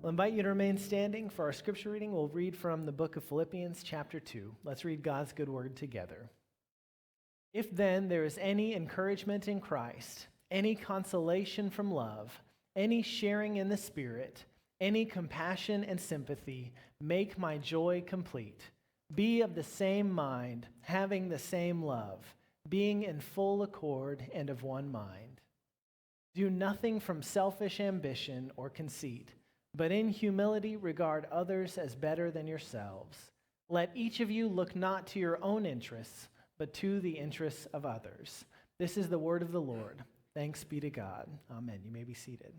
I'll invite you to remain standing. For our scripture reading, we'll read from the book of Philippians, chapter 2. Let's read God's good word together. If then there is any encouragement in Christ, any consolation from love, any sharing in the Spirit, any compassion and sympathy, make my joy complete. Be of the same mind, having the same love, being in full accord and of one mind. Do nothing from selfish ambition or conceit, but in humility regard others as better than yourselves. Let each of you look not to your own interests, but to the interests of others. This is the word of the Lord. Thanks be to God. Amen. You may be seated.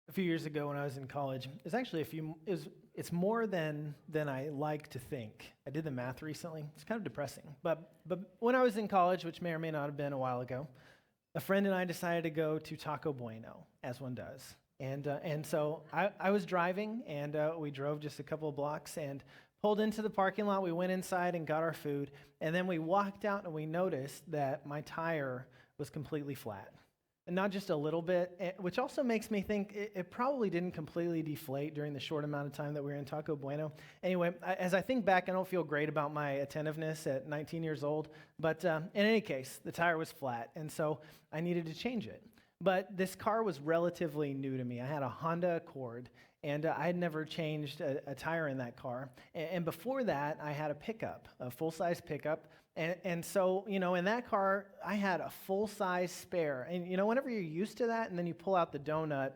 A few years ago when I was in college, it's actually it's more than I like to think. I did the math recently. It's kind of depressing. But when I was in college, which may or may not have been a while ago, a friend and I decided to go to Taco Bueno, as one does. And so I was driving, and we drove just a couple of blocks and pulled into the parking lot. We went inside and got our food, and then we walked out and we noticed that my tire was completely flat. And not just a little bit, which also makes me think it probably didn't completely deflate during the short amount of time that we were in Taco Bueno. Anyway, as I think back, I don't feel great about my attentiveness at 19 years old. But in any case, the tire was flat, and so I needed to change it. But this car was relatively new to me. I had a Honda Accord, and I had never changed a tire in that car. And before that, I had a pickup, a full-size pickup. And so, in that car, I had a full-size spare. And, whenever you're used to that and then you pull out the donut,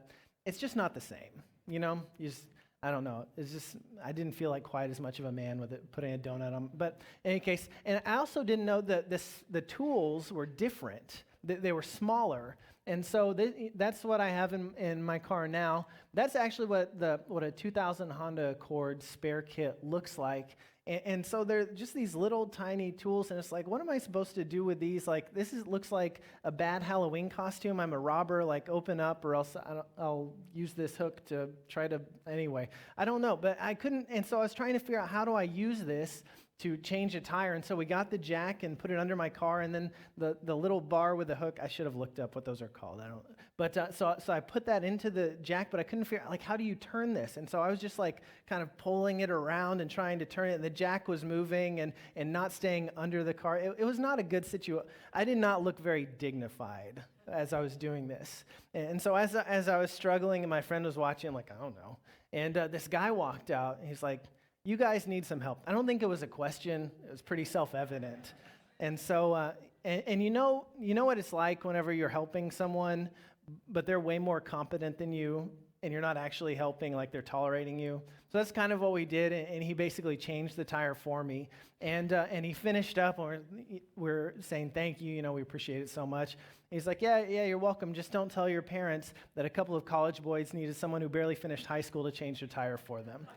it's just not the same. I don't know. It's just, I didn't feel like quite as much of a man with it, putting a donut on. But in any case, and I also didn't know that the tools were different. They were smaller. And so that's what I have in my car now. That's actually what a 2000 Honda Accord spare kit looks like. And so they're just these little tiny tools, and it's like, what am I supposed to do with these? Like, looks like a bad Halloween costume. I'm a robber, like, open up, or else I'll use this hook to try to, anyway. I don't know, but I couldn't, and so I was trying to figure out, how do I use this to change a tire? And so we got the jack and put it under my car, and then the little bar with the hook, I should have looked up what those are called. So I put that into the jack, but I couldn't figure out, like, how do you turn this? And so I was just like kind of pulling it around and trying to turn it, and the jack was moving and not staying under the car. It was not a good situation. I did not look very dignified as I was doing this. And so as I was struggling and my friend was watching, I'm like, I don't know. And this guy walked out, and he's like, you guys need some help. I don't think it was a question. It was pretty self-evident. And so, and you know what it's like whenever you're helping someone, but they're way more competent than you, and you're not actually helping, like they're tolerating you. So that's kind of what we did, and he basically changed the tire for me. And he finished up, and we're saying thank you, we appreciate it so much. He's like, yeah, you're welcome. Just don't tell your parents that a couple of college boys needed someone who barely finished high school to change their tire for them.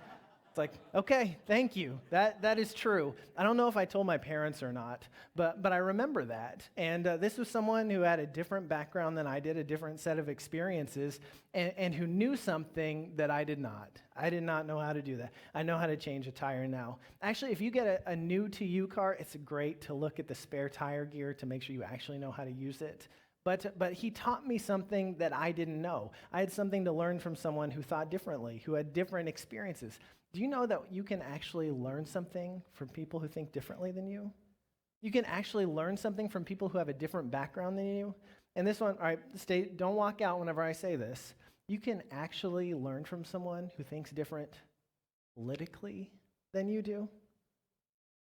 It's like, okay, thank you. That is true. I don't know if I told my parents or not, but I remember that. And this was someone who had a different background than I did, a different set of experiences, and who knew something that I did not. I did not know how to do that. I know how to change a tire now. Actually, if you get a new-to-you car, it's great to look at the spare tire gear to make sure you actually know how to use it. But he taught me something that I didn't know. I had something to learn from someone who thought differently, who had different experiences. Do you know that you can actually learn something from people who think differently than you? You can actually learn something from people who have a different background than you. And this one, all right, don't walk out whenever I say this. You can actually learn from someone who thinks different politically than you do.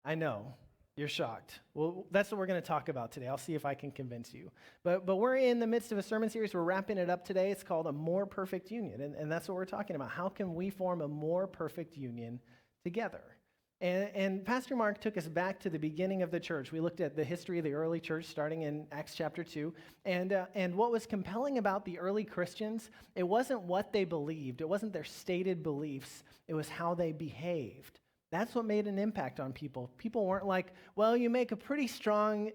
I know. You're shocked. Well, that's what we're going to talk about today. I'll see if I can convince you. But we're in the midst of a sermon series. We're wrapping it up today. It's called A More Perfect Union, and that's what we're talking about. How can we form a more perfect union together? And Pastor Mark took us back to the beginning of the church. We looked at the history of the early church starting in Acts chapter 2. And what was compelling about the early Christians, it wasn't what they believed. It wasn't their stated beliefs. It was how they behaved. That's what made an impact on people. People weren't like, well, you make a pretty strong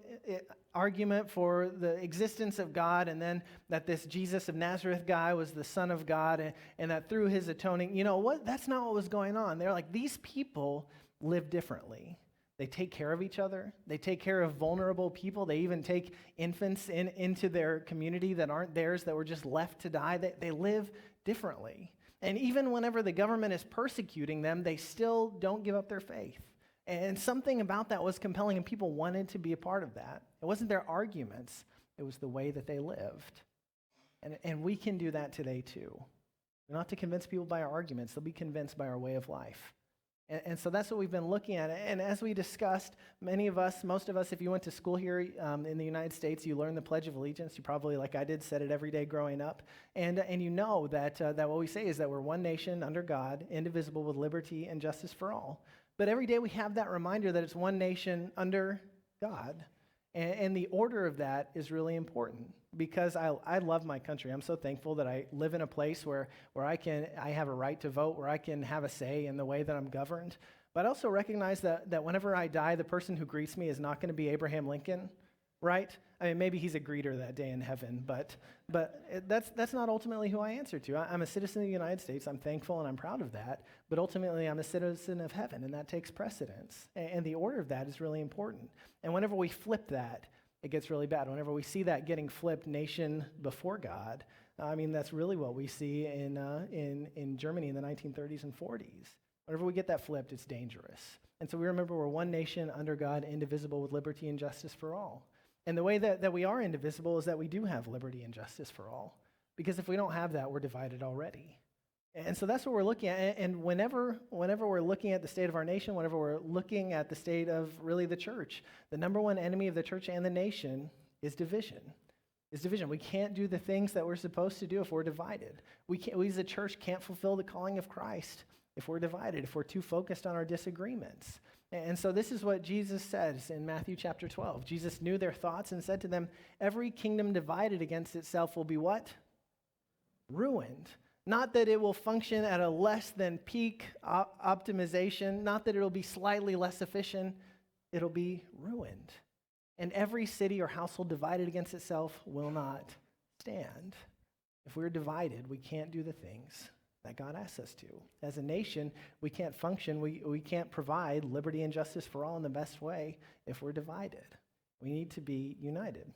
argument for the existence of God and then that this Jesus of Nazareth guy was the Son of God and that through his atoning, you know what? That's not what was going on. They're like, these people live differently. They take care of each other. They take care of vulnerable people. They even take infants into their community that aren't theirs, that were just left to die. They live differently. And even whenever the government is persecuting them, they still don't give up their faith. And something about that was compelling, and people wanted to be a part of that. It wasn't their arguments. It was the way that they lived. And we can do that today too. We're not to convince people by our arguments. They'll be convinced by our way of life. And so that's what we've been looking at. And as we discussed, most of us, if you went to school here in the United States, you learned the Pledge of Allegiance. You probably, like I did, said it every day growing up. And you know that what we say is that we're one nation under God, indivisible with liberty and justice for all. But every day we have that reminder that it's one nation under God. And the order of that is really important because I love my country. I'm so thankful that I live in a place where I have a right to vote, where I can have a say in the way that I'm governed. But I also recognize that whenever I die, the person who greets me is not going to be Abraham Lincoln, right? I mean, maybe he's a greeter that day in heaven, but that's not ultimately who I answer to. I'm a citizen of the United States. I'm thankful and I'm proud of that. But ultimately, I'm a citizen of heaven, and that takes precedence. And the order of that is really important. And whenever we flip that, it gets really bad. Whenever we see that getting flipped, nation before God, I mean, that's really what we see in Germany in the 1930s and 40s. Whenever we get that flipped, it's dangerous. And so we remember we're one nation under God, indivisible with liberty and justice for all. And the way that we are indivisible is that we do have liberty and justice for all. Because if we don't have that, we're divided already. And so that's what we're looking at. And whenever we're looking at the state of our nation, whenever we're looking at the state of really the church, the number one enemy of the church and the nation is division. We can't do the things that we're supposed to do if we're divided. We as a church can't fulfill the calling of Christ if we're divided, if we're too focused on our disagreements. And so this is what Jesus says in Matthew chapter 12. Jesus knew their thoughts and said to them, every kingdom divided against itself will be what? Ruined. Not that it will function at a less than peak optimization, not that it'll be slightly less efficient, it'll be ruined. And every city or household divided against itself will not stand. If we're divided, we can't do the things that God asks us to. As a nation, we can't function, we can't provide liberty and justice for all in the best way if we're divided. We need to be united.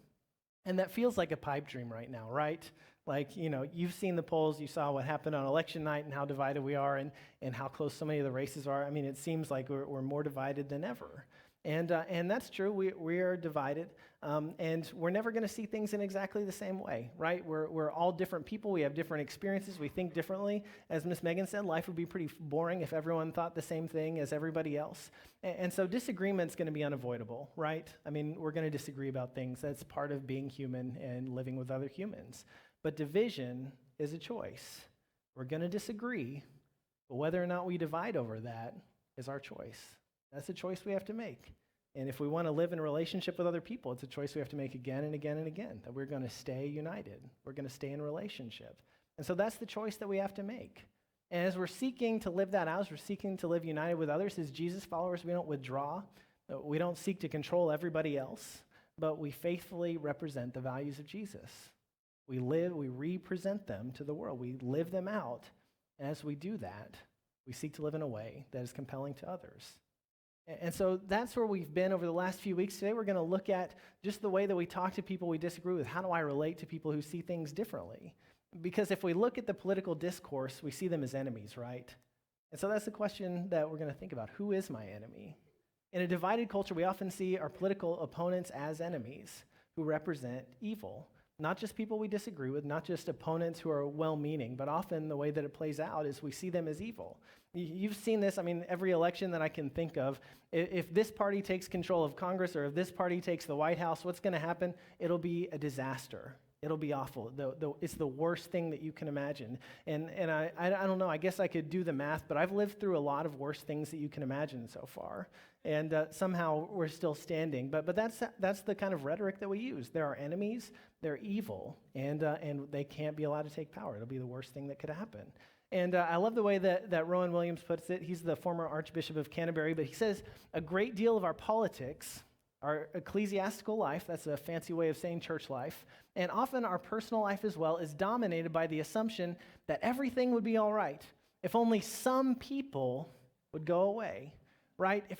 And that feels like a pipe dream right now, right? Like, you know, you've seen the polls, you saw what happened on election night and how divided we are and how close so many of the races are. I mean, it seems like we're more divided than ever. And that's true, we are divided, and we're never going to see things in exactly the same way, right? We're all different people, we have different experiences, we think differently. As Miss Megan said, life would be pretty boring if everyone thought the same thing as everybody else. And so disagreement's going to be unavoidable, right? I mean, we're going to disagree about things. That's part of being human and living with other humans. But division is a choice. We're going to disagree, but whether or not we divide over that is our choice. That's a choice we have to make. And if we want to live in a relationship with other people, it's a choice we have to make again and again and again, that we're going to stay united. We're going to stay in relationship. And so that's the choice that we have to make. And as we're seeking to live that out, as we're seeking to live united with others, as Jesus followers, we don't withdraw. We don't seek to control everybody else, but we faithfully represent the values of Jesus. We represent them to the world. We live them out. And as we do that, we seek to live in a way that is compelling to others. And so that's where we've been over the last few weeks. Today we're going to look at just the way that we talk to people we disagree with. How do I relate to people who see things differently? Because if we look at the political discourse, we see them as enemies, right? And so that's the question that we're going to think about. Who is my enemy? In a divided culture, we often see our political opponents as enemies who represent evil. not just people we disagree with, not just opponents who are well-meaning, but often the way that it plays out is we see them as evil. You've seen this, I mean, every election that I can think of, if this party takes control of Congress or if this party takes the White House, what's going to happen? It'll be a disaster. It'll be awful. It's the worst thing that you can imagine. And I don't know, I guess I could do the math, but I've lived through a lot of worse things that you can imagine so far. And somehow we're still standing. But that's the kind of rhetoric that we use. There are enemies, they're evil, and they can't be allowed to take power. It'll be the worst thing that could happen. And I love the way that Rowan Williams puts it. He's the former Archbishop of Canterbury, but he says, a great deal of our politics, our ecclesiastical life, that's a fancy way of saying church life, and often our personal life as well, is dominated by the assumption that everything would be all right if only some people would go away, right? If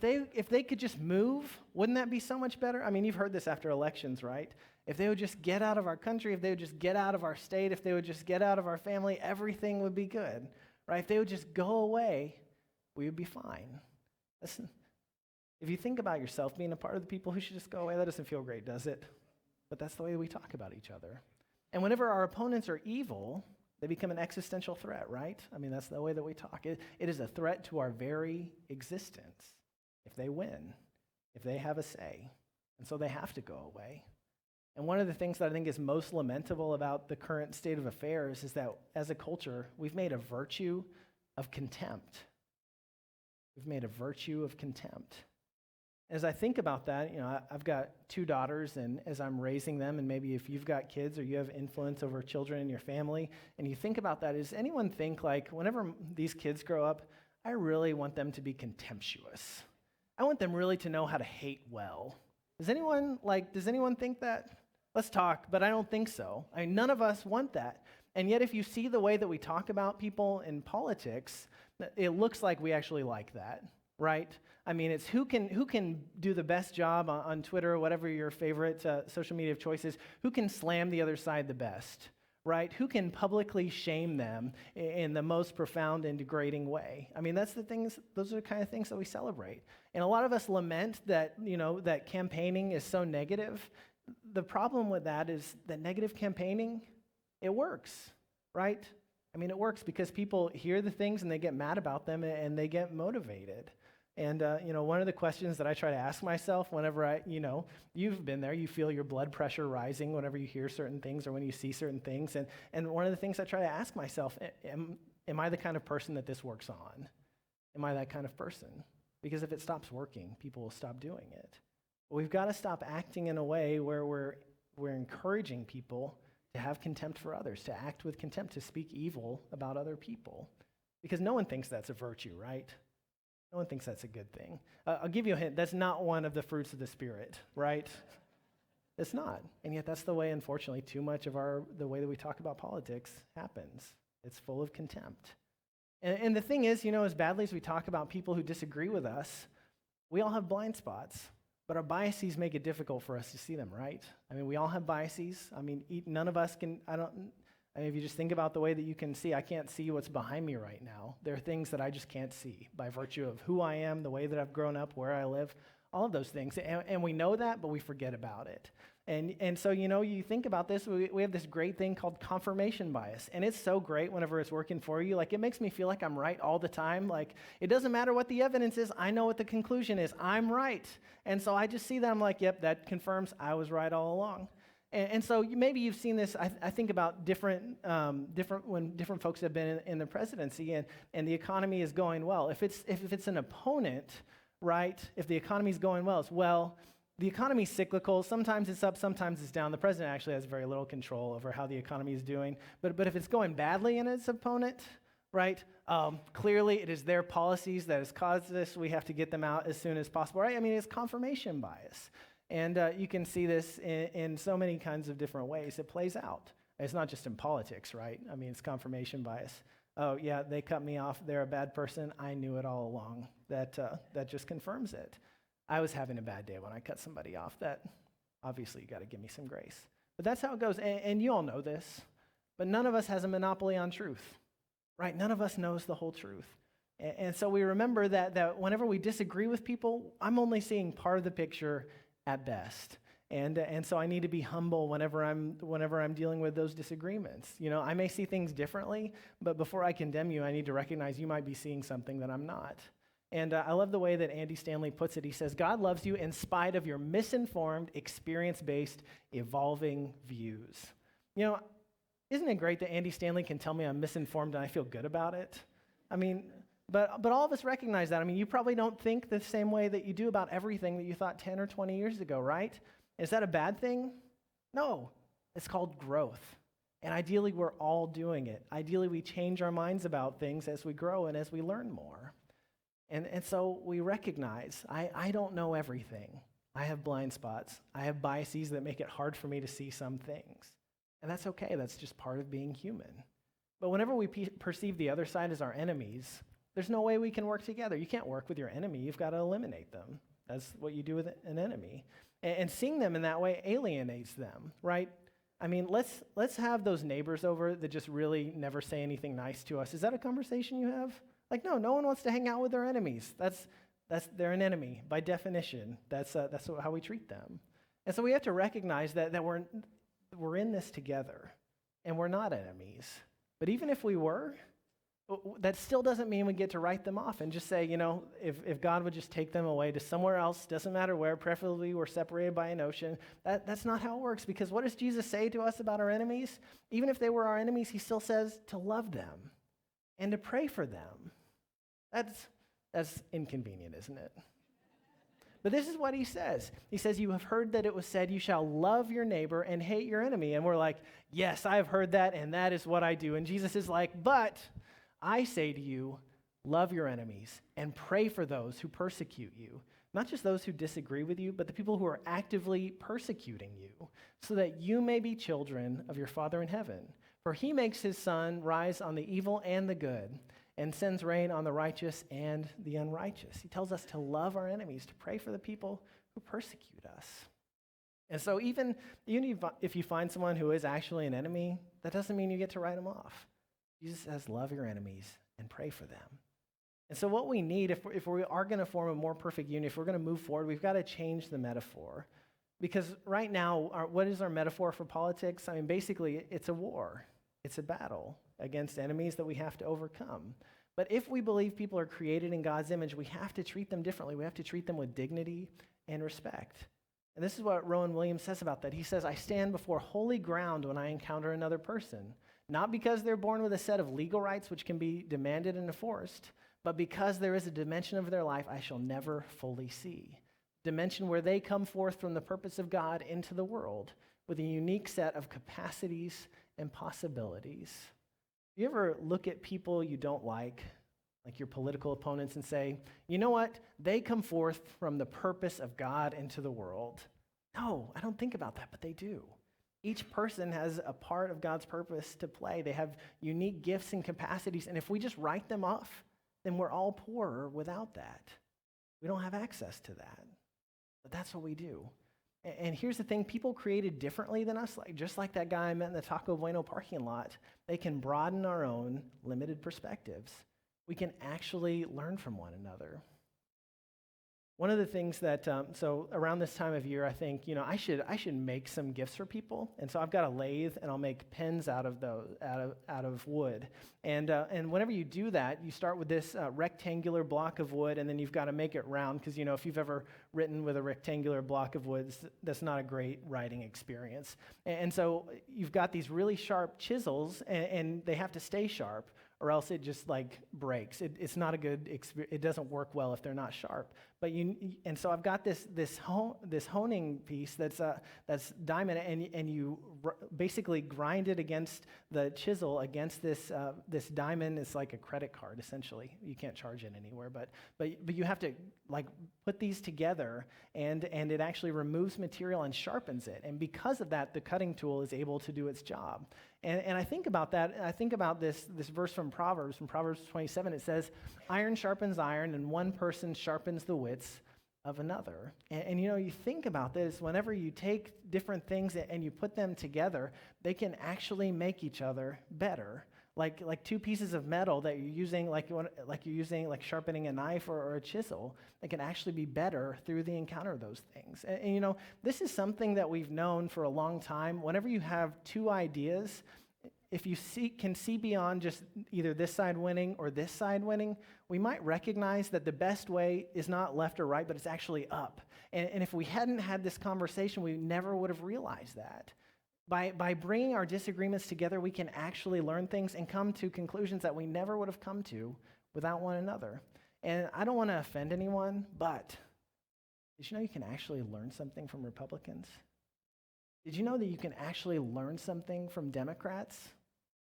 they could just move, wouldn't that be so much better? I mean, you've heard this after elections, right? If they would just get out of our country, if they would just get out of our state, if they would just get out of our family, everything would be good, right? If they would just go away, we would be fine. Listen, if you think about yourself being a part of the people who should just go away, that doesn't feel great, does it? But that's the way we talk about each other. And whenever our opponents are evil, they become an existential threat, right? I mean, that's the way that we talk. It is a threat to our very existence if they win, if they have a say. And so they have to go away. And one of the things that I think is most lamentable about the current state of affairs is that as a culture, we've made a virtue of contempt. We've made a virtue of contempt. As I think about that, I've got 2 daughters, and as I'm raising them, and maybe if you've got kids or you have influence over children in your family, and you think about that, does anyone think, like, whenever these kids grow up, I really want them to be contemptuous? I want them really to know how to hate well. Does anyone think that? Let's talk, but I don't think so. I mean, none of us want that. And yet if you see the way that we talk about people in politics, it looks like we actually like that, right? I mean, it's who can do the best job on Twitter or whatever your favorite social media of choice is, who can slam the other side the best, right? Who can publicly shame them in the most profound and degrading way? I mean, those are the kind of things that we celebrate. And a lot of us lament that, that campaigning is so negative. The problem with that is that negative campaigning, it works, right? I mean, it works because people hear the things and they get mad about them and they get motivated. And, one of the questions that I try to ask myself whenever you've been there, you feel your blood pressure rising whenever you hear certain things or when you see certain things. And one of the things I try to ask myself, am I the kind of person that this works on? Am I that kind of person? Because if it stops working, people will stop doing it. But we've got to stop acting in a way where we're encouraging people to have contempt for others, to act with contempt, to speak evil about other people. Because no one thinks that's a virtue, right? No one thinks that's a good thing. I'll give you a hint. That's not one of the fruits of the Spirit, right? It's not. And yet that's the way, unfortunately, too much of the way that we talk about politics happens. It's full of contempt. And the thing is, as badly as we talk about people who disagree with us, we all have blind spots. But our biases make it difficult for us to see them, right? I mean, we all have biases. I mean, none of us can, if you just think about the way that you can see, I can't see what's behind me right now. There are things that I just can't see by virtue of who I am, the way that I've grown up, where I live, all of those things. And we know that, but we forget about it. And so, you think about this, we have this great thing called confirmation bias. And it's so great whenever it's working for you. Like, it makes me feel like I'm right all the time. Like, it doesn't matter what the evidence is. I know what the conclusion is. I'm right. And so I just see that. I'm like, yep, that confirms I was right all along. And so maybe you've seen this. I think about different when different folks have been in the presidency and the economy is going well. If it's an opponent, right? If the economy is going well, the economy is cyclical. Sometimes it's up, sometimes it's down. The president actually has very little control over how the economy is doing. But if it's going badly in its opponent, right? Clearly, it is their policies that has caused this. We have to get them out as soon as possible, right? I mean, it's confirmation bias. And you can see this in so many kinds of different ways. It plays out. It's not just in politics, right? I mean, it's confirmation bias. Oh, yeah, they cut me off. They're a bad person. I knew it all along. That just confirms it. I was having a bad day when I cut somebody off. That, obviously, you got to give me some grace. But that's how it goes. And you all know this. But none of us has a monopoly on truth, right? None of us knows the whole truth. And so we remember that whenever we disagree with people, I'm only seeing part of the picture at best. And so I need to be humble whenever I'm dealing with those disagreements. I may see things differently, but before I condemn you, I need to recognize you might be seeing something that I'm not. And I love the way that Andy Stanley puts it. He says, God loves you in spite of your misinformed, experience-based, evolving views. Isn't it great that Andy Stanley can tell me I'm misinformed and I feel good about it? But all of us recognize that. You probably don't think the same way that you do about everything that you thought 10 or 20 years ago, right? Is that a bad thing? No. It's called growth. And ideally, we're all doing it. Ideally, we change our minds about things as we grow and as we learn more. And so we recognize, I don't know everything. I have blind spots. I have biases that make it hard for me to see some things. And that's okay. That's just part of being human. But whenever we perceive the other side as our enemies, there's no way we can work together. You can't work with your enemy. You've got to eliminate them. That's what you do with an enemy. And seeing them in that way alienates them, right? Let's have those neighbors over that just really never say anything nice to us. Is that a conversation you have? No one wants to hang out with their enemies. They're an enemy by definition. That's how we treat them. And so we have to recognize that we're in this together, and we're not enemies. But even if we were, that still doesn't mean we get to write them off and just say, if God would just take them away to somewhere else, doesn't matter where, preferably we're separated by an ocean. That's not how it works, because what does Jesus say to us about our enemies? Even if they were our enemies, he still says to love them and to pray for them. That's inconvenient, isn't it? But this is what he says. He says, you have heard that it was said, you shall love your neighbor and hate your enemy. And we're like, yes, I have heard that, and that is what I do. And Jesus is like, but I say to you, love your enemies and pray for those who persecute you. Not just those who disagree with you, but the people who are actively persecuting you, so that you may be children of your Father in heaven. For he makes his sun rise on the evil and the good, and sends rain on the righteous and the unrighteous. He tells us to love our enemies, to pray for the people who persecute us. And so even if you find someone who is actually an enemy, that doesn't mean you get to write them off. Jesus says, love your enemies and pray for them. And so what we need, if we are going to form a more perfect union, if we're going to move forward, we've got to change the metaphor. Because right now, what is our metaphor for politics? Basically, it's a war. It's a battle against enemies that we have to overcome. But if we believe people are created in God's image, we have to treat them differently. We have to treat them with dignity and respect. And this is what Rowan Williams says about that. He says, I stand before holy ground when I encounter another person, not because they're born with a set of legal rights which can be demanded and enforced, but because there is a dimension of their life I shall never fully see. Dimension where they come forth from the purpose of God into the world with a unique set of capacities and possibilities. You ever look at people you don't like your political opponents, and say, you know what? They come forth from the purpose of God into the world. No, I don't think about that, but they do. Each person has a part of God's purpose to play. They have unique gifts and capacities, and if we just write them off, then we're all poorer without that. We don't have access to that. But that's what we do. And here's the thing, people created differently than us, just like that guy I met in the Taco Bueno parking lot, they can broaden our own limited perspectives. We can actually learn from one another. One of the things that, so around this time of year, I think, I should make some gifts for people. And so I've got a lathe, and I'll make pens out of wood. And whenever you do that, you start with this rectangular block of wood, and then you've got to make it round, because, if you've ever written with a rectangular block of wood, that's not a great writing experience. And so you've got these really sharp chisels, and they have to stay sharp, or else it just breaks. It's not a good experience. It doesn't work well if they're not sharp. But and so I've got this honing piece that's diamond, and you basically grind it against the chisel against this diamond. It's like a credit card essentially. You can't charge it anywhere, but you have to put these together, and it actually removes material and sharpens it. And because of that, the cutting tool is able to do its job. And I think about that. I think about this verse from Proverbs 27. It says, "Iron sharpens iron, and one person sharpens the wits of another." And you think about this. Whenever you take different things and you put them together, they can actually make each other better. like two pieces of metal that you're using, like sharpening a knife or a chisel, that can actually be better through the encounter of those things. And this is something that we've known for a long time. Whenever you have two ideas, if you can see beyond just either this side winning or this side winning, we might recognize that the best way is not left or right, but it's actually up. And if we hadn't had this conversation, we never would have realized that. By bringing our disagreements together, we can actually learn things and come to conclusions that we never would have come to without one another. And I don't want to offend anyone, but did you know you can actually learn something from Republicans? Did you know that you can actually learn something from Democrats?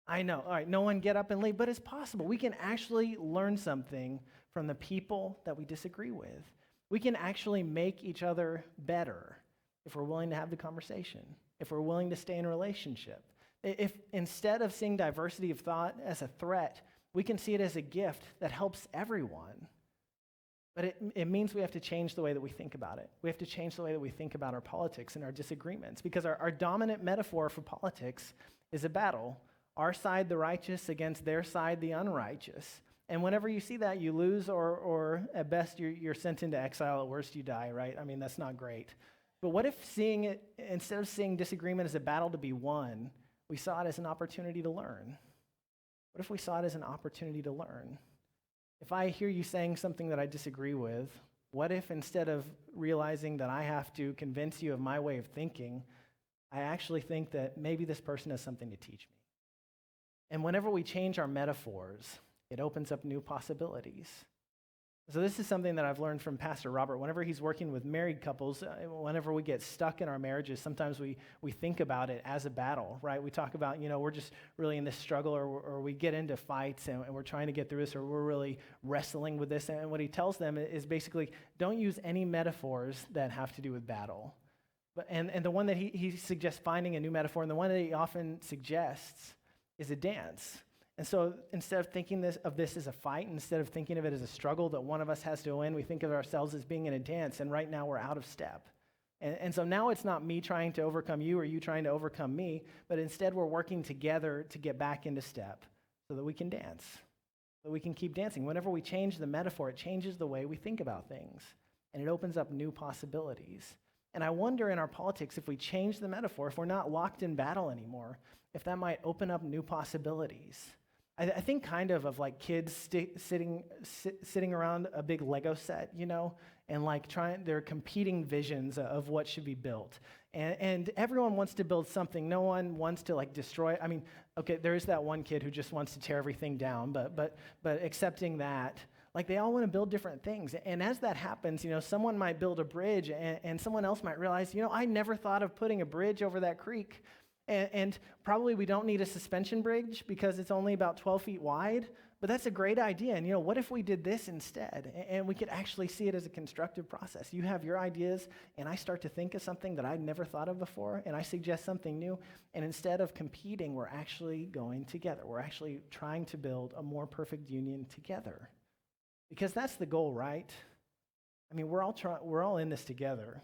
I know, all right, no one get up and leave, but it's possible. We can actually learn something from the people that we disagree with. We can actually make each other better if we're willing to have the conversation, if we're willing to stay in a relationship. If instead of seeing diversity of thought as a threat, we can see it as a gift that helps everyone. But it means we have to change the way that we think about it. We have to change the way that we think about our politics and our disagreements, because our dominant metaphor for politics is a battle. Our side, the righteous, against their side, the unrighteous. And whenever you see that, you lose, or at best, you're sent into exile. At worst, you die, right? I mean, that's not great. But what if instead of seeing disagreement as a battle to be won, we saw it as an opportunity to learn? What if we saw it as an opportunity to learn? If I hear you saying something that I disagree with, what if instead of realizing that I have to convince you of my way of thinking, I actually think that maybe this person has something to teach me? And whenever we change our metaphors, it opens up new possibilities. So this is something that I've learned from Pastor Robert. Whenever he's working with married couples, whenever we get stuck in our marriages, sometimes we think about it as a battle, right? We talk about, we're just really in this struggle, or we get into fights and we're trying to get through this, or we're really wrestling with this. And what he tells them is basically, don't use any metaphors that have to do with battle. And the one that he suggests finding a new metaphor, and the one that he often suggests is a dance. And so instead of thinking of this as a fight, instead of thinking of it as a struggle that one of us has to win, we think of ourselves as being in a dance, and right now we're out of step. And so now it's not me trying to overcome you or you trying to overcome me, but instead we're working together to get back into step so that we can dance, so we can keep dancing. Whenever we change the metaphor, it changes the way we think about things, and it opens up new possibilities. And I wonder in our politics, if we change the metaphor, if we're not locked in battle anymore, if that might open up new possibilities. I think kind of like kids sitting around a big Lego set, and like they're competing visions of what should be built. And everyone wants to build something. No one wants to like destroy. I mean, okay, there is that one kid who just wants to tear everything down, but accepting that, like they all want to build different things. And as that happens, someone might build a bridge and someone else might realize, I never thought of putting a bridge over that creek. And probably we don't need a suspension bridge because it's only about 12 feet wide, but that's a great idea. And what if we did this instead? And we could actually see it as a constructive process. You have your ideas, and I start to think of something that I'd never thought of before, and I suggest something new, and instead of competing, we're actually going together. We're actually trying to build a more perfect union together. Because that's the goal, right? I mean, we're all in this together.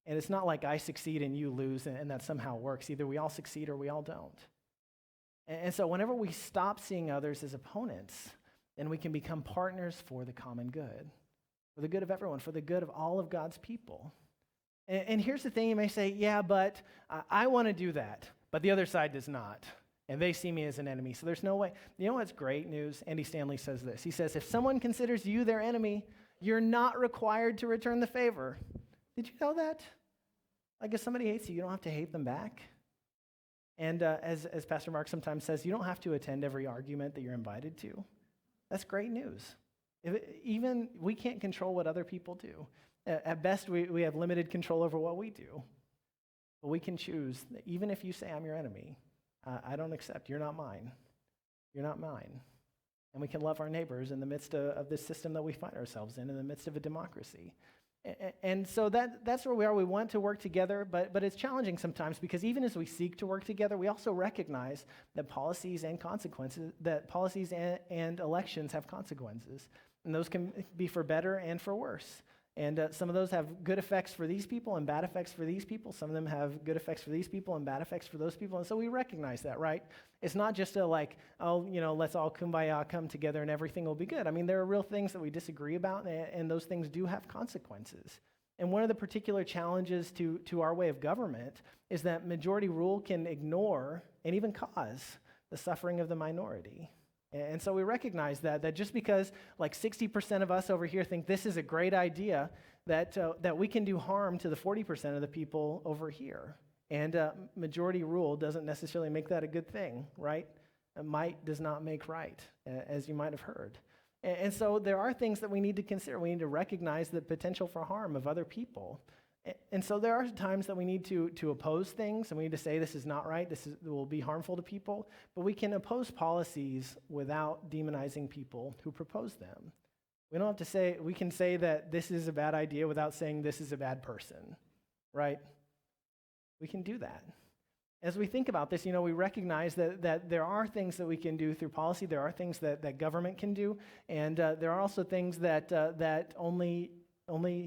And it's not like I succeed and you lose and that somehow works. Either we all succeed or we all don't. And so whenever we stop seeing others as opponents, then we can become partners for the common good, for the good of everyone, for the good of all of God's people. And here's the thing, you may say, yeah, but I want to do that, but the other side does not. And they see me as an enemy, so there's no way. You know what's great news? Andy Stanley says this. He says, if someone considers you their enemy, you're not required to return the favor. Did you know that? Like if somebody hates you, you don't have to hate them back. And as Pastor Mark sometimes says, you don't have to attend every argument that you're invited to. That's great news. Even we can't control what other people do. At best, we have limited control over what we do. But we can choose, that even if you say I'm your enemy, I don't accept, you're not mine. You're not mine. And we can love our neighbors in the midst of this system that we find ourselves in the midst of a democracy. And so that's where we are. We want to work together, but it's challenging sometimes because even as we seek to work together, we also recognize that policies and elections have consequences. And those can be for better and for worse. And some of those have good effects for these people and bad effects for these people. Some of them have good effects for these people and bad effects for those people. And so we recognize that, right? It's not just a let's all kumbaya, come together and everything will be good. I mean, there are real things that we disagree about, and those things do have consequences. And one of the particular challenges to our way of government is that majority rule can ignore and even cause the suffering of the minority. And so we recognize that just because like 60% of us over here think this is a great idea, that we can do harm to the 40% of the people over here. And majority rule doesn't necessarily make that a good thing, right? Might does not make right, as you might have heard. And so there are things that we need to consider. We need to recognize the potential for harm of other people. And so there are times that we need to oppose things, and we need to say this is not right, this will be harmful to people, but we can oppose policies without demonizing people who propose them. We don't have to say, we can say that this is a bad idea without saying this is a bad person, right? We can do that. As we think about this, we recognize that there are things that we can do through policy, there are things that government can do, and there are also things that only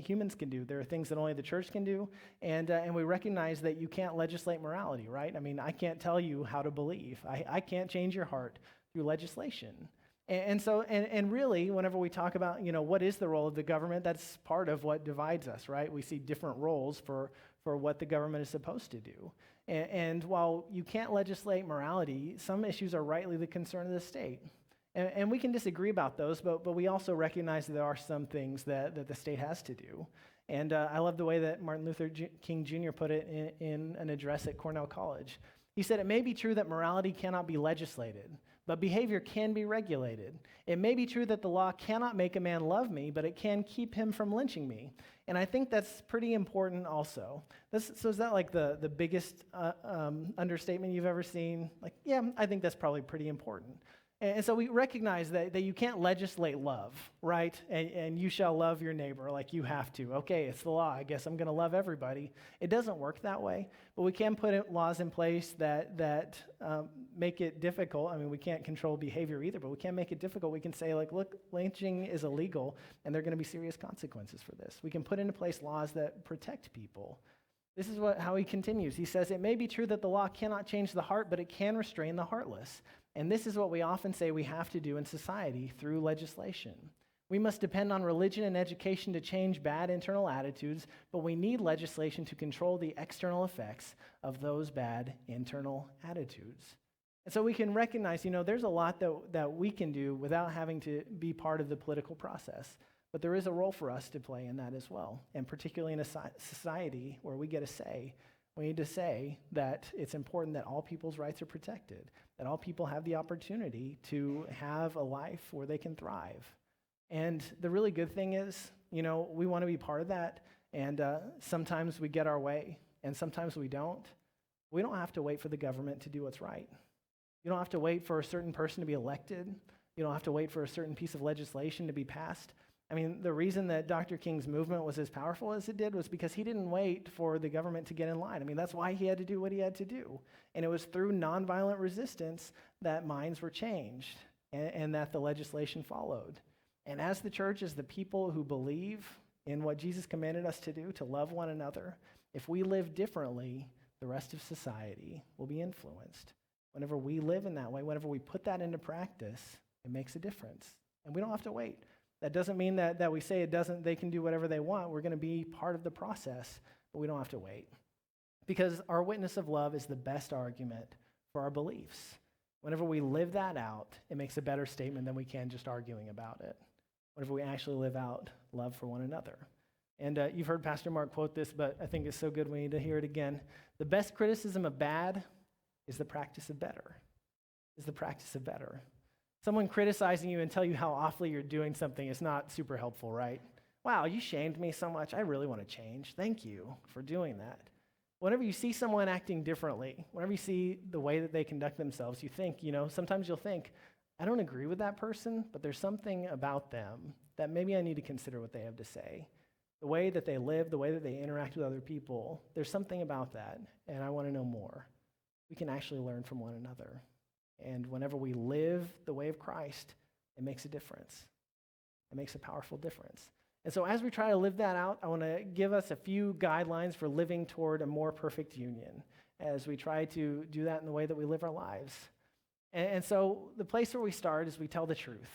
humans can do. There are things that only the church can do, and we recognize that you can't legislate morality, right? I mean, I can't tell you how to believe. I can't change your heart through legislation. And so really, whenever we talk about, what is the role of the government, that's part of what divides us, right? We see different roles for what the government is supposed to do. And while you can't legislate morality, some issues are rightly the concern of the state. And we can disagree about those, but we also recognize that there are some things that the state has to do. And I love the way that Martin Luther King Jr. put it in an address at Cornell College. He said, "It may be true that morality cannot be legislated, but behavior can be regulated. It may be true that the law cannot make a man love me, but it can keep him from lynching me." And I think that's pretty important also. So is that like the biggest understatement you've ever seen? Like, yeah, I think that's probably pretty important. And so we recognize that you can't legislate love, right? And you shall love your neighbor like you have to. Okay, it's the law. I guess I'm going to love everybody. It doesn't work that way. But we can put laws in place that make it difficult. I mean, we can't control behavior either, but we can make it difficult. We can say, like, look, lynching is illegal, and there are going to be serious consequences for this. We can put into place laws that protect people. This is how he continues. He says, "It may be true that the law cannot change the heart, but it can restrain the heartless. And this is what we often say we have to do in society through legislation. We must depend on religion and education to change bad internal attitudes, but we need legislation to control the external effects of those bad internal attitudes." And so we can recognize, there's a lot that we can do without having to be part of the political process. But there is a role for us to play in that as well. And particularly in a society where we get a say, we need to say that it's important that all people's rights are protected, that all people have the opportunity to have a life where they can thrive. And the really good thing is, we want to be part of that, and sometimes we get our way, and sometimes we don't. We don't have to wait for the government to do what's right. You don't have to wait for a certain person to be elected. You don't have to wait for a certain piece of legislation to be passed. I mean, the reason that Dr. King's movement was as powerful as it did was because he didn't wait for the government to get in line. I mean, that's why he had to do what he had to do. And it was through nonviolent resistance that minds were changed and that the legislation followed. And as the church, as the people who believe in what Jesus commanded us to do, to love one another, if we live differently, the rest of society will be influenced. Whenever we live in that way, whenever we put that into practice, it makes a difference. And we don't have to wait. That doesn't mean that we say they can do whatever they want. We're going to be part of the process, but we don't have to wait. Because our witness of love is the best argument for our beliefs. Whenever we live that out, it makes a better statement than we can just arguing about it. Whenever we actually live out love for one another. And you've heard Pastor Mark quote this, but I think it's so good we need to hear it again. The best criticism of bad is the practice of better. Is the practice of better. Someone criticizing you and tell you how awfully you're doing something is not super helpful, right? Wow, you shamed me so much. I really want to change. Thank you for doing that. Whenever you see someone acting differently, whenever you see the way that they conduct themselves, you think, sometimes you'll think, I don't agree with that person, but there's something about them that maybe I need to consider what they have to say. The way that they live, the way that they interact with other people, there's something about that, and I want to know more. We can actually learn from one another. And whenever we live the way of Christ, it makes a difference. It makes a powerful difference. And so as we try to live that out, I want to give us a few guidelines for living toward a more perfect union as we try to do that in the way that we live our lives. And so the place where we start is we tell the truth.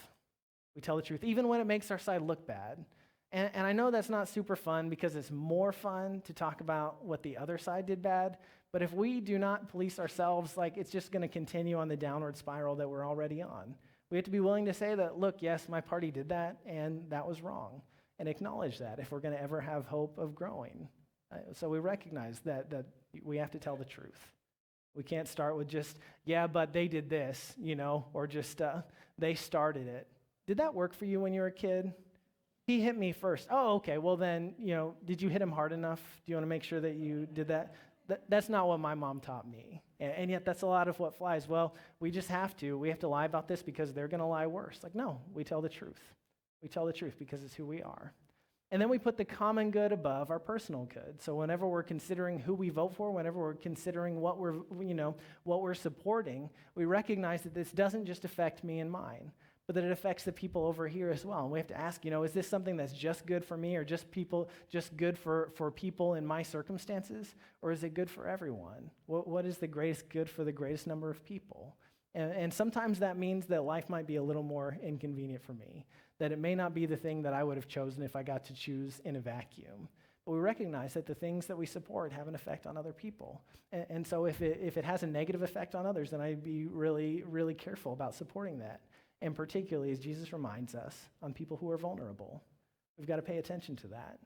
We tell the truth, even when it makes our side look bad. And I know that's not super fun because it's more fun to talk about what the other side did bad. But if we do not police ourselves, like it's just going to continue on the downward spiral that we're already on. We have to be willing to say that, look, yes, my party did that, and that was wrong. And acknowledge that if we're going to ever have hope of growing. So we recognize that we have to tell the truth. We can't start with just, yeah, but they did this, or just they started it. Did that work for you when you were a kid? He hit me first. Oh, okay, well then, did you hit him hard enough? Do you want to make sure that you did that? That's not what my mom taught me. And yet that's a lot of what flies. Well, we just have to. We have to lie about this because they're going to lie worse. Like, no, we tell the truth. We tell the truth because it's who we are. And then we put the common good above our personal good. So whenever we're considering who we vote for, whenever we're considering what we're supporting, we recognize that this doesn't just affect me and mine, but that it affects the people over here as well. And we have to ask, is this something that's just good for me or just good for people in my circumstances? Or is it good for everyone? What is the greatest good for the greatest number of people? And sometimes that means that life might be a little more inconvenient for me, that it may not be the thing that I would have chosen if I got to choose in a vacuum. But we recognize that the things that we support have an effect on other people. And so if it has a negative effect on others, then I'd be really, really careful about supporting that. And particularly, as Jesus reminds us, on people who are vulnerable. We've got to pay attention to that.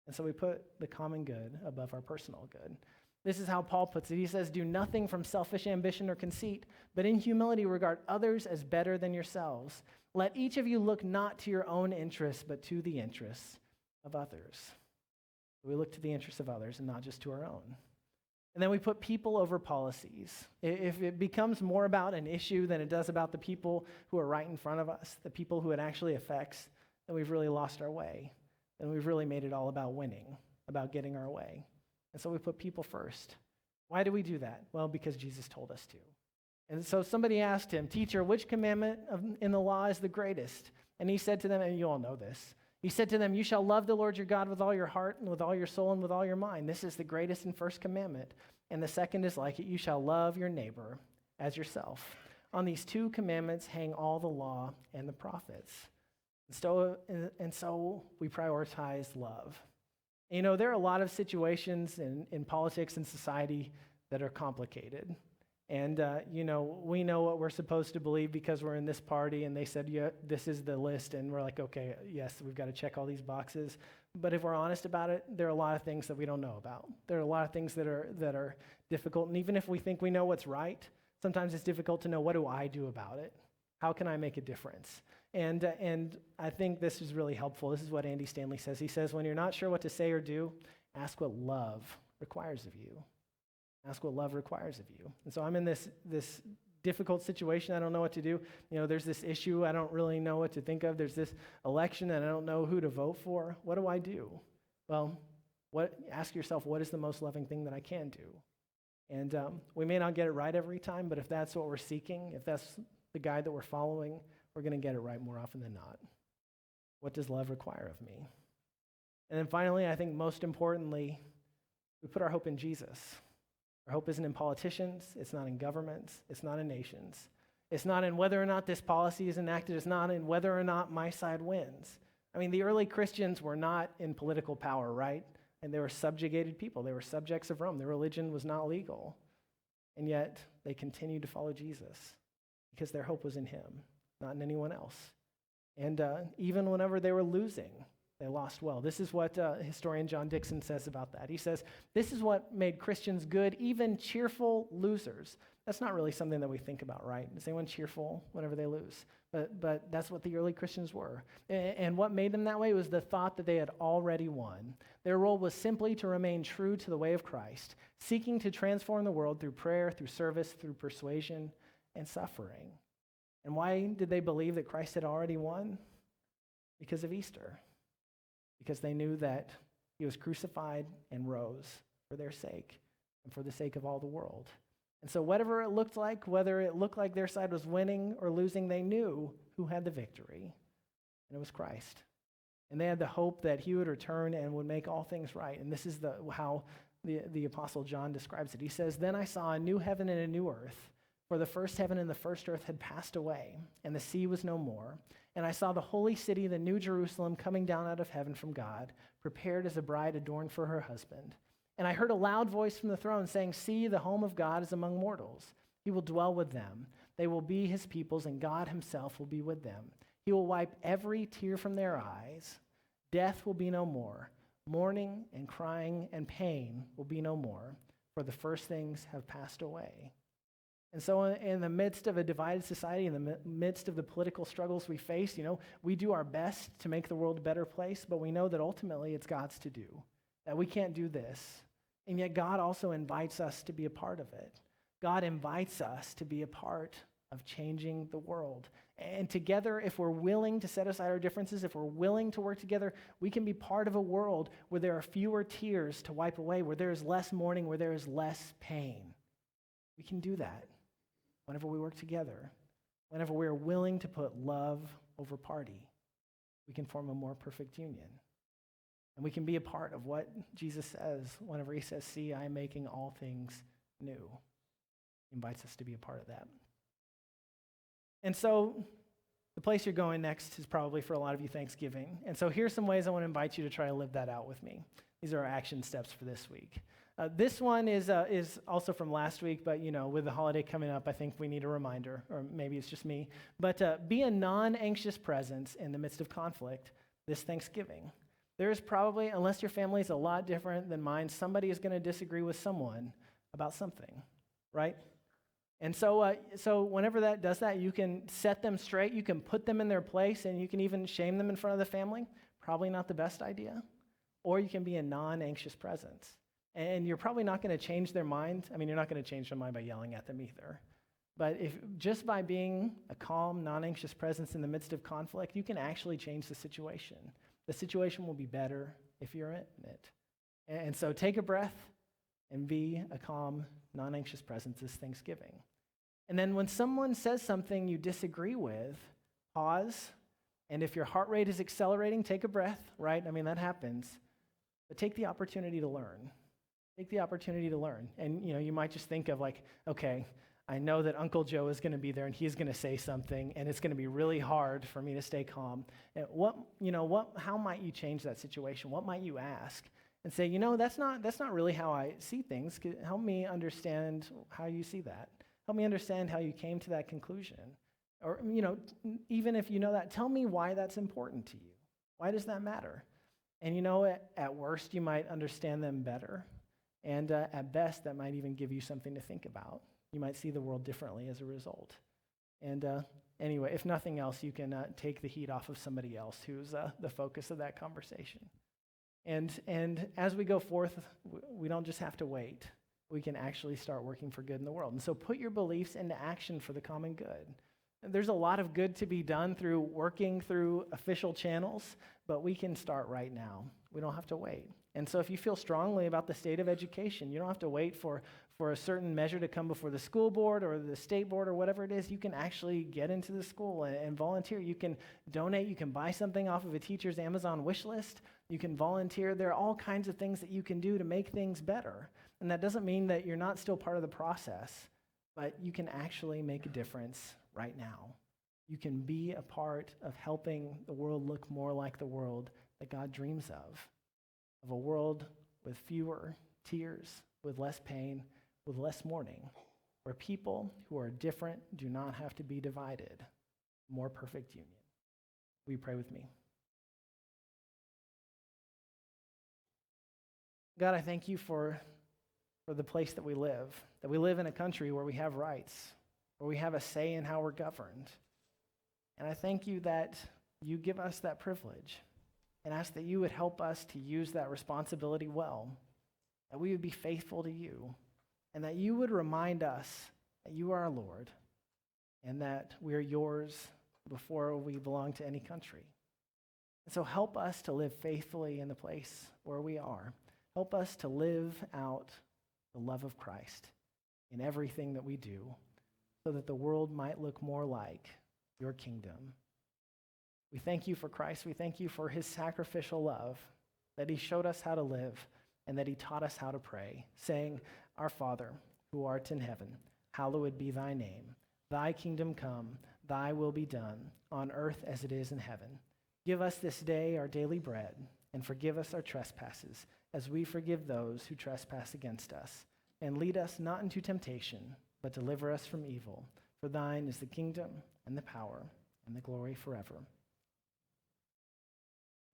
And so we put the common good above our personal good. This is how Paul puts it. He says, do nothing from selfish ambition or conceit, but in humility regard others as better than yourselves. Let each of you look not to your own interests, but to the interests of others. We look to the interests of others and not just to our own. And then we put people over policies. If it becomes more about an issue than it does about the people who are right in front of us, the people who it actually affects, then we've really lost our way. Then we've really made it all about winning, about getting our way. And so we put people first. Why do we do that? Well, because Jesus told us to. And so somebody asked him, teacher, which commandment in the law is the greatest? And he said to them, and you all know this, he said to them, you shall love the Lord your God with all your heart and with all your soul and with all your mind. This is the greatest and first commandment. And the second is like it, you shall love your neighbor as yourself. On these two commandments hang all the law and the prophets. And so we prioritize love. There are a lot of situations in politics and society that are complicated. And, we know what we're supposed to believe because we're in this party and they said, yeah, this is the list. And we're like, okay, yes, we've got to check all these boxes. But if we're honest about it, there are a lot of things that we don't know about. There are a lot of things that are difficult. And even if we think we know what's right, sometimes it's difficult to know, what do I do about it? How can I make a difference? And I think this is really helpful. This is what Andy Stanley says. He says, when you're not sure what to say or do, ask what love requires of you. Ask what love requires of you. And so I'm in this difficult situation. I don't know what to do. There's this issue I don't really know what to think of. There's this election and I don't know who to vote for. What do I do? Well, ask yourself, what is the most loving thing that I can do? And we may not get it right every time, but if that's what we're seeking, if that's the guide that we're following, we're going to get it right more often than not. What does love require of me? And then finally, I think most importantly, we put our hope in Jesus. Our hope isn't in politicians. It's not in governments. It's not in nations. It's not in whether or not this policy is enacted. It's not in whether or not my side wins. I mean, the early Christians were not in political power, right? And they were subjugated people. They were subjects of Rome. Their religion was not legal. And yet, they continued to follow Jesus because their hope was in him, not in anyone else. And even whenever they were losing, they lost well. This is what historian John Dixon says about that. He says, this is what made Christians good, even cheerful losers. That's not really something that we think about, right? Is anyone cheerful whenever they lose? But that's what the early Christians were. And what made them that way was the thought that they had already won. Their role was simply to remain true to the way of Christ, seeking to transform the world through prayer, through service, through persuasion, and suffering. And why did they believe that Christ had already won? Because of Easter. Because they knew that he was crucified and rose for their sake and for the sake of all the world. And so whatever it looked like, whether it looked like their side was winning or losing, they knew who had the victory, and it was Christ. And they had the hope that he would return and would make all things right. And this is how the Apostle John describes it. He says, "Then I saw a new heaven and a new earth, for the first heaven and the first earth had passed away, and the sea was no more. And I saw the holy city, the new Jerusalem, coming down out of heaven from God, prepared as a bride adorned for her husband. And I heard a loud voice from the throne saying, 'See, the home of God is among mortals. He will dwell with them. They will be his peoples, and God himself will be with them. He will wipe every tear from their eyes. Death will be no more. Mourning and crying and pain will be no more, for the first things have passed away.'" And so in the midst of a divided society, in the midst of the political struggles we face, we do our best to make the world a better place, but we know that ultimately it's God's to do, that we can't do this. And yet God also invites us to be a part of it. God invites us to be a part of changing the world. And together, if we're willing to set aside our differences, if we're willing to work together, we can be part of a world where there are fewer tears to wipe away, where there is less mourning, where there is less pain. We can do that whenever we work together, whenever we are willing to put love over party. We can form a more perfect union. And we can be a part of what Jesus says whenever he says, "See, I am making all things new." He invites us to be a part of that. And so the place you're going next is probably for a lot of you Thanksgiving. And so here's some ways I want to invite you to try to live that out with me. These are our action steps for this week. This one is also from last week, but with the holiday coming up, I think we need a reminder, or maybe it's just me. But be a non-anxious presence in the midst of conflict this Thanksgiving. There is probably, unless your family is a lot different than mine, somebody is going to disagree with someone about something, right? And so whenever that does that, you can set them straight, you can put them in their place, and you can even shame them in front of the family. Probably not the best idea. Or you can be a non-anxious presence. And you're probably not going to change their mind. I mean, you're not going to change their mind by yelling at them either. But just by being a calm, non-anxious presence in the midst of conflict, you can actually change the situation. The situation will be better if you're in it. And so take a breath and be a calm, non-anxious presence this Thanksgiving. And then when someone says something you disagree with, pause. And if your heart rate is accelerating, take a breath, right? I mean, that happens. But take the opportunity to learn. Take the opportunity to learn. And, you might just think of okay, I know that Uncle Joe is going to be there and he's going to say something and it's going to be really hard for me to stay calm. And how might you change that situation? What might you ask? And say, that's not really how I see things. Help me understand how you see that. Help me understand how you came to that conclusion. Or, even if you know that, tell me why that's important to you. Why does that matter? And at worst, you might understand them better. And at best, that might even give you something to think about. You might see the world differently as a result. And anyway, if nothing else, you can take the heat off of somebody else who's the focus of that conversation. And as we go forth, we don't just have to wait. We can actually start working for good in the world. And so put your beliefs into action for the common good. And there's a lot of good to be done through working through official channels, but we can start right now. We don't have to wait. And so if you feel strongly about the state of education, you don't have to wait for a certain measure to come before the school board or the state board or whatever it is. You can actually get into the school and volunteer. You can donate. You can buy something off of a teacher's Amazon wish list. You can volunteer. There are all kinds of things that you can do to make things better. And that doesn't mean that you're not still part of the process, but you can actually make a difference right now. You can be a part of helping the world look more like the world that God dreams of a world with fewer tears, with less pain, with less mourning, where people who are different do not have to be divided. More perfect union. Will you pray with me? God, I thank you for the place that we live in a country where we have rights, where we have a say in how we're governed. And I thank you that you give us that privilege, and ask that you would help us to use that responsibility well, that we would be faithful to you, and that you would remind us that you are our Lord, and that we are yours before we belong to any country. And so help us to live faithfully in the place where we are. Help us to live out the love of Christ in everything that we do, so that the world might look more like your kingdom. We thank you for Christ. We thank you for his sacrificial love, that he showed us how to live and that he taught us how to pray, saying, Our Father, who art in heaven, hallowed be thy name. Thy kingdom come, thy will be done, on earth as it is in heaven. Give us this day our daily bread, and forgive us our trespasses, as we forgive those who trespass against us. And lead us not into temptation, but deliver us from evil. For thine is the kingdom, and the power, and the glory forever.